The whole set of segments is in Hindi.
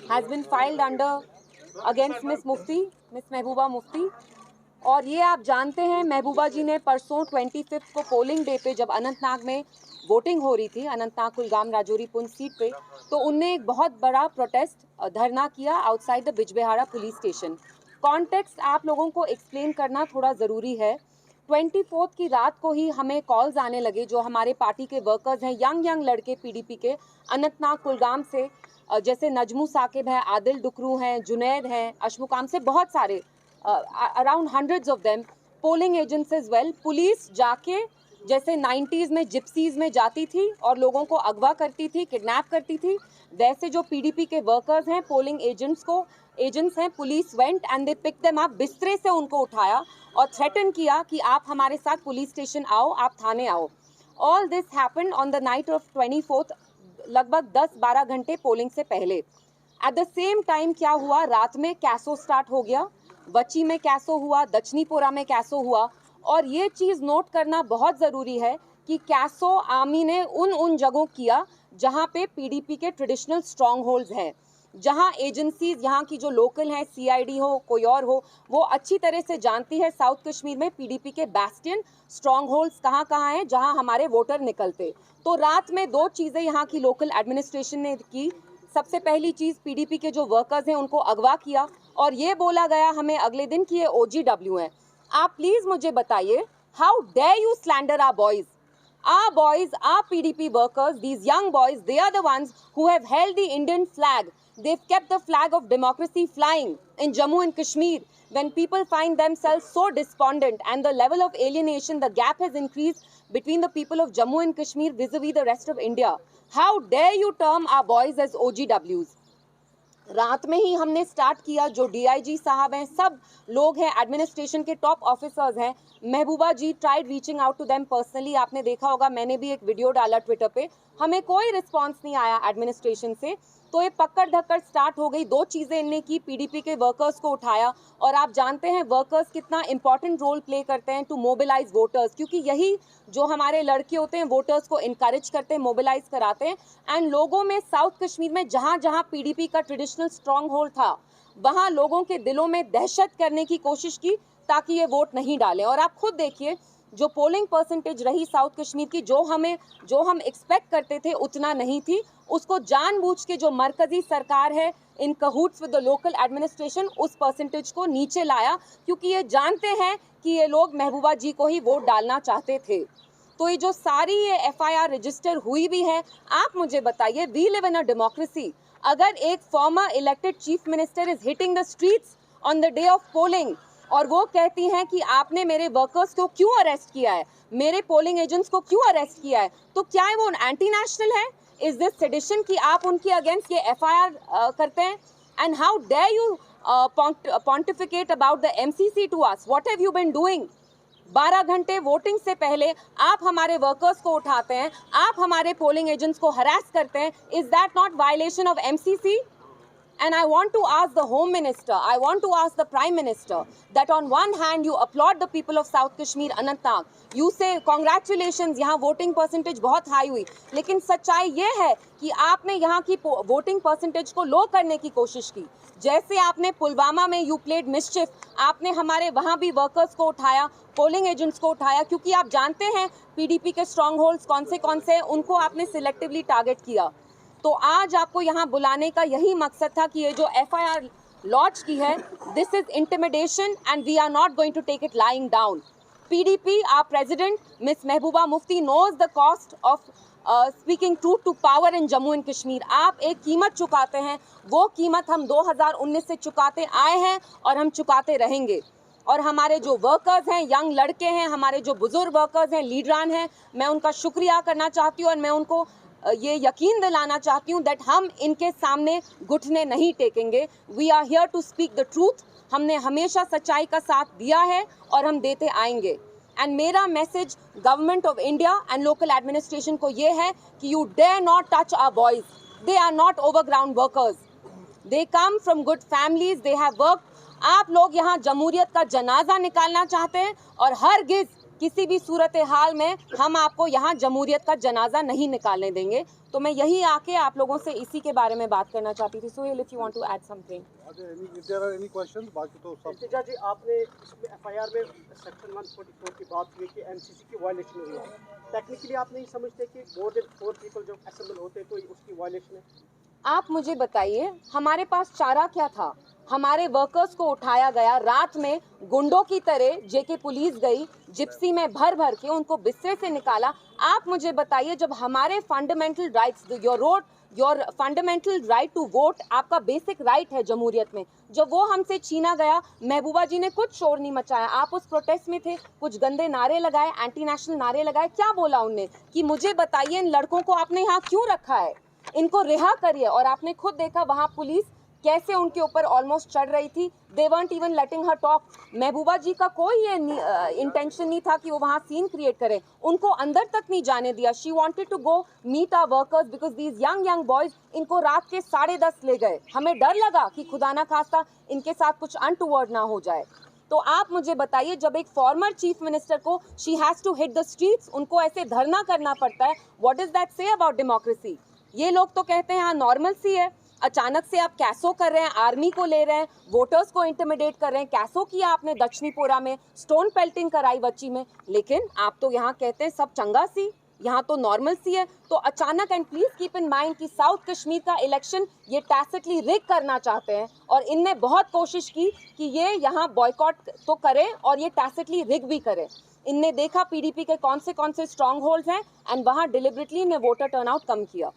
has been filed under against Miss Mehbooba Mufti। और ये आप जानते हैं महबूबा जी ने परसों 25 को पोलिंग डे पे जब अनंतनाग में वोटिंग हो रही थी, अनंतनाग कुलगाम राजौरी पुंछ सीट पे, तो उनने एक बहुत बड़ा प्रोटेस्ट धरना किया outside the Bijbehara police station. Context आप लोगों को एक्सप्लेन करना थोड़ा ज़रूरी है। 24 की रात को ही हमें कॉल्स आने लगे, जो हमारे पार्टी के वर्कर्स हैं, यंग लड़के पीडीपी के अनंतनाग कुलगाम से, जैसे नजमू साकिब है, आदिल डुकरू हैं, जुनैद हैं, अशमुकाम से, बहुत सारे around hundreds of them, polling agents as well. Police जाके जैसे 90s में जिप्सीज में जाती थी और लोगों को अगवा करती थी, किडनैप करती थी, वैसे जो पीडीपी के वर्कर्स हैं, पोलिंग एजेंट्स हैं, police went and they pick them up, बिस्तरे से उनको उठाया और थ्रेटन किया कि आप हमारे साथ पुलिस स्टेशन आओ, आप थाने आओ। All this happened on the night of 24, लगभग 10-12 घंटे पोलिंग से पहले। एट द सेम टाइम क्या हुआ, रात में कैसो स्टार्ट हो गया, वची में कैसो हुआ, दक्षिणीपुरा में कैसो हुआ। और ये चीज़ नोट करना बहुत ज़रूरी है कि कैसो आर्मी ने उन जगहों किया जहाँ पे पीडीपी के ट्रेडिशनल स्ट्रॉन्ग होल्ड्स हैं, जहाँ एजेंसीज यहाँ की जो लोकल हैं, सीआईडी हो कोई और हो, वो अच्छी तरह से जानती है साउथ कश्मीर में पीडीपी के बैस्टियन स्ट्रॉन्ग होल्ड्स कहाँ हैं जहाँ हमारे वोटर निकलते। तो रात में 2 चीज़ें यहाँ की लोकल एडमिनिस्ट्रेशन ने की। सबसे पहली चीज़, पीडीपी के जो वर्कर्स हैं उनको अगवा किया और ये बोला गया हमें अगले दिन कि ये OGW हैं। आप प्लीज़ मुझे बताइए, how dare you slander our boys? Our boys, our PDP workers, these young boys, they are the ones who have held the Indian flag. They've kept the flag of democracy flying in Jammu and Kashmir. When people find themselves so despondent and the level of alienation, the gap has increased between the people of Jammu and Kashmir vis-a-vis the rest of India. How dare you term our boys as OGWs? रात में ही हमने स्टार्ट किया, जो DIG साहब हैं, सब लोग हैं, एडमिनिस्ट्रेशन के टॉप ऑफिसर्स हैं, Mehbooba ji tried reaching out to them personally. आपने देखा होगा, मैंने भी एक वीडियो डाला ट्विटर पे, हमें कोई रिस्पांस नहीं आया एडमिनिस्ट्रेशन से। तो ये पकड़ धक्कड़ स्टार्ट हो गई। 2 चीज़ें इनने की, पीडीपी के वर्कर्स को उठाया, और आप जानते हैं वर्कर्स कितना इंपॉर्टेंट रोल प्ले करते हैं टू मोबिलाइज वोटर्स, क्योंकि यही जो हमारे लड़के होते हैं वोटर्स को इनकरेज करते हैं, मोबिलाइज कराते हैं। एंड लोगों में साउथ कश्मीर में जहाँ जहाँ पीडीपी का ट्रेडिशनल स्ट्रॉन्ग होल्ड था, वहाँ लोगों के दिलों में दहशत करने की कोशिश की ताकि ये वोट नहीं डालें। और आप खुद देखिए, जो पोलिंग परसेंटेज रही साउथ कश्मीर की, जो हम एक्सपेक्ट करते थे उतना नहीं थी। उसको जानबूझ के जो मरकजी सरकार है इन कहूट्स विद द लोकल एडमिनिस्ट्रेशन, उस परसेंटेज को नीचे लाया, क्योंकि ये जानते हैं कि ये लोग महबूबा जी को ही वोट डालना चाहते थे। तो ये जो सारी ये FIR रजिस्टर हुई भी है, आप मुझे बताइए, we live in a democracy. अगर एक former elected chief minister is hitting the streets on the day of polling और वो कहती हैं कि आपने मेरे वर्कर्स को क्यों अरेस्ट किया है, मेरे पोलिंग एजेंट्स को क्यों अरेस्ट किया है, तो क्या है वो एंटी नेशनल है? इज दिस सेडिशन कि आप उनके अगेंस्ट ये FIR करते हैं? And how dare you pontificate about the MCC to us? What have you been doing? 12 घंटे वोटिंग से पहले आप हमारे वर्कर्स को उठाते हैं, आप हमारे पोलिंग एजेंट्स को हरास करते हैं। Is that not violation of MCC? And I want to ask the Home Minister, I want to ask the Prime Minister, that on one hand you applaud the people of South Kashmir, Anantnag, you say congratulations, यहाँ वोटिंग परसेंटेज बहुत हाई हुई, लेकिन सच्चाई ये है कि आपने यहाँ की वोटिंग परसेंटेज को लो करने की कोशिश की। जैसे आपने पुलवामा में यू प्लेड मिस्चिफ, आपने हमारे वहाँ भी वर्कर्स को उठाया, पोलिंग एजेंट्स को उठाया, क्योंकि आप जानते हैं पीडीपी के स्ट्रॉन्ग होल्ड्स कौन से हैं, उनको आपने सिलेक्टिवली टारगेट किया। तो आज आपको यहाँ बुलाने का यही मकसद था कि ये जो FIR लॉन्च की है, this is intimidation and we are not going to take it lying down. PDP, our president, Miss Mehbooba Mufti, knows the cost of speaking truth to power in Jammu and Kashmir. आप एक कीमत चुकाते हैं, वो कीमत हम 2019 से चुकाते आए हैं और हम चुकाते रहेंगे। और हमारे जो वर्कर्स हैं, यंग लड़के हैं, हमारे जो बुजुर्ग वर्कर्स हैं, लीडरान हैं, मैं उनका शुक्रिया करना चाहती हूँ और मैं उनको ये यकीन दिलाना चाहती हूँ दैट हम इनके सामने घुटने नहीं टेकेंगे। We are here to speak the truth. हमने हमेशा सच्चाई का साथ दिया है और हम देते आएंगे। एंड मेरा message government of India and local administration को ये है कि you dare not touch our boys. They are not overground workers, they come from good families, they have work. आप लोग यहाँ जमहूरियत का जनाजा निकालना चाहते हैं और हरगिज किसी भी सूरत हाल में हम आपको यहाँ जमहूरियत का जनाजा नहीं निकालने देंगे। तो मैं यही आके आप लोगों से इसी के बारे में बात करना चाहती थी। Sohail, if you want to add something. Any questions? बाकी तो सब इल्तिजा जी, आपने इसमें एफआईआर में सेक्शन 144 की बात की कि एमसीसी की वायलेशन हुई है। टेक्निकली आप नहीं समझते कि मोर देन 4 पीपल जो असेंबल होते तो उसकी वायलेशन है? आप मुझे बताइए, हमारे पास चारा क्या था? हमारे वर्कर्स को उठाया गया, रात में गुंडों की तरह जेके पुलिस गई, जिप्सी में भर भर के उनको बिस्तर से निकाला। आप मुझे बताइए, जब हमारे fundamental rights, your fundamental right to vote, आपका बेसिक राइट है जमहूरियत में, जब वो हमसे छीना गया, महबूबा जी ने कुछ शोर नहीं मचाया। आप उस प्रोटेस्ट में थे, कुछ गंदे नारे लगाए, एंटी नेशनल नारे लगाए। क्या बोला उनने कि मुझे बताइए इन लड़कों को आपने यहाँ क्यों रखा है, इनको रिहा करिए। और आपने खुद देखा वहाँ पुलिस कैसे उनके ऊपर ऑलमोस्ट चढ़ रही थी। दे weren't even letting her talk। महबूबा जी का कोई ये इंटेंशन नहीं था कि वो वहाँ सीन क्रिएट करें, उनको अंदर तक नहीं जाने दिया। She wanted to go meet our workers because these young boys, इनको रात के 10:30 ले गए। हमें डर लगा कि खुदा ना खास्ता इनके साथ कुछ अनटूवर्ड ना हो जाए। तो आप मुझे बताइए, जब एक फॉर्मर चीफ मिनिस्टर को she has to hit the streets, उनको ऐसे धरना करना पड़ता है, what is that say about democracy? ये लोग तो कहते हैं हाँ नॉर्मल सी है, अचानक से आप कैसो कर रहे हैं, आर्मी को ले रहे हैं, वोटर्स को इंटिमिडेट कर रहे हैं। कैसो किया आपने दक्षिणीपुरा में, स्टोन पेल्टिंग कराई बच्ची में, लेकिन आप तो यहाँ कहते हैं सब चंगा सी, यहाँ तो नॉर्मल सी है। तो अचानक, and please keep in mind कि साउथ कश्मीर का इलेक्शन ये टैसिटली रिग करना चाहते हैं, और इनने बहुत कोशिश की कि ये यहाँ बॉयकॉट तो करें और ये टैसिटली रिग भी करें। इनने देखा पीडीपी के कौन से स्ट्रॉन्ग होल्ड्स हैं, एंड वहाँ डिलिबरेटली ने वोटर टर्नआउट कम किया।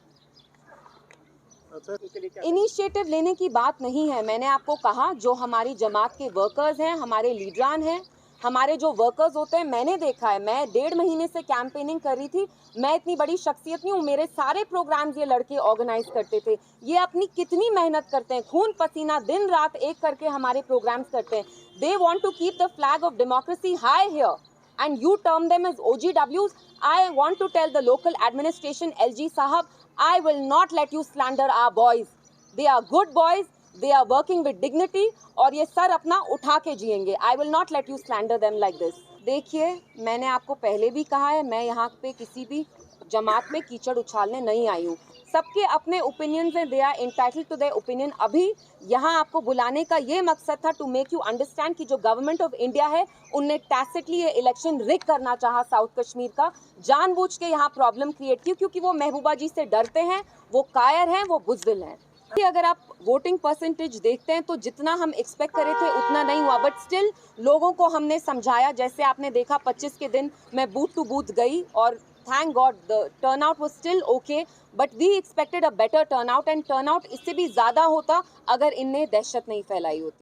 इनिशिएटिव लेने की बात नहीं है। मैंने आपको कहा, जो हमारी जमात के वर्कर्स हैं, हमारे लीडरान हैं, हमारे जो वर्कर्स होते हैं, मैंने देखा है। मैं 1.5 महीने से कैंपेनिंग कर रही थी। मैं इतनी बड़ी शख्सियत नहीं हूँ, मेरे सारे प्रोग्राम्स ये लड़के ऑर्गेनाइज करते थे। ये अपनी कितनी मेहनत करते हैं, खून पसीना दिन रात एक करके हमारे प्रोग्राम्स करते हैं। They want to keep the flag of democracy high here, and you term them as OGWs. I want to tell the local administration, LG Sahab, I will not let you slander our boys. They are good boys, they are working with dignity, और ये सर अपना उठा के जिएंगे। I will not let you slander them like this. देखिए, मैंने आपको पहले भी कहा है, मैं यहाँ पे किसी भी जमात में कीचड़ उछालने नहीं आई हूँ। सबके अपने ओपिनियंस हैं, they are entitled to their opinion. अभी यहाँ आपको बुलाने का ये मकसद था टू मेक यू अंडरस्टैंड कि जो गवर्नमेंट ऑफ इंडिया है, उनने टैसिटली ये इलेक्शन रिग करना चाहा साउथ कश्मीर का, जानबूझ के यहाँ प्रॉब्लम क्रिएट की, क्योंकि वो महबूबा जी से डरते हैं, वो कायर हैं, वो बुज़दिल हैं। अगर आप वोटिंग परसेंटेज देखते हैं तो जितना हम एक्सपेक्ट करे थे उतना नहीं हुआ, बट स्टिल लोगों को हमने समझाया। जैसे आपने देखा 25 के दिन मैं बूथ टू बूथ गई, और thank God the turnout was still okay, but we expected a better turnout, and turnout इससे भी ज़्यादा होता अगर इनने दहशत नहीं फैलाई होती।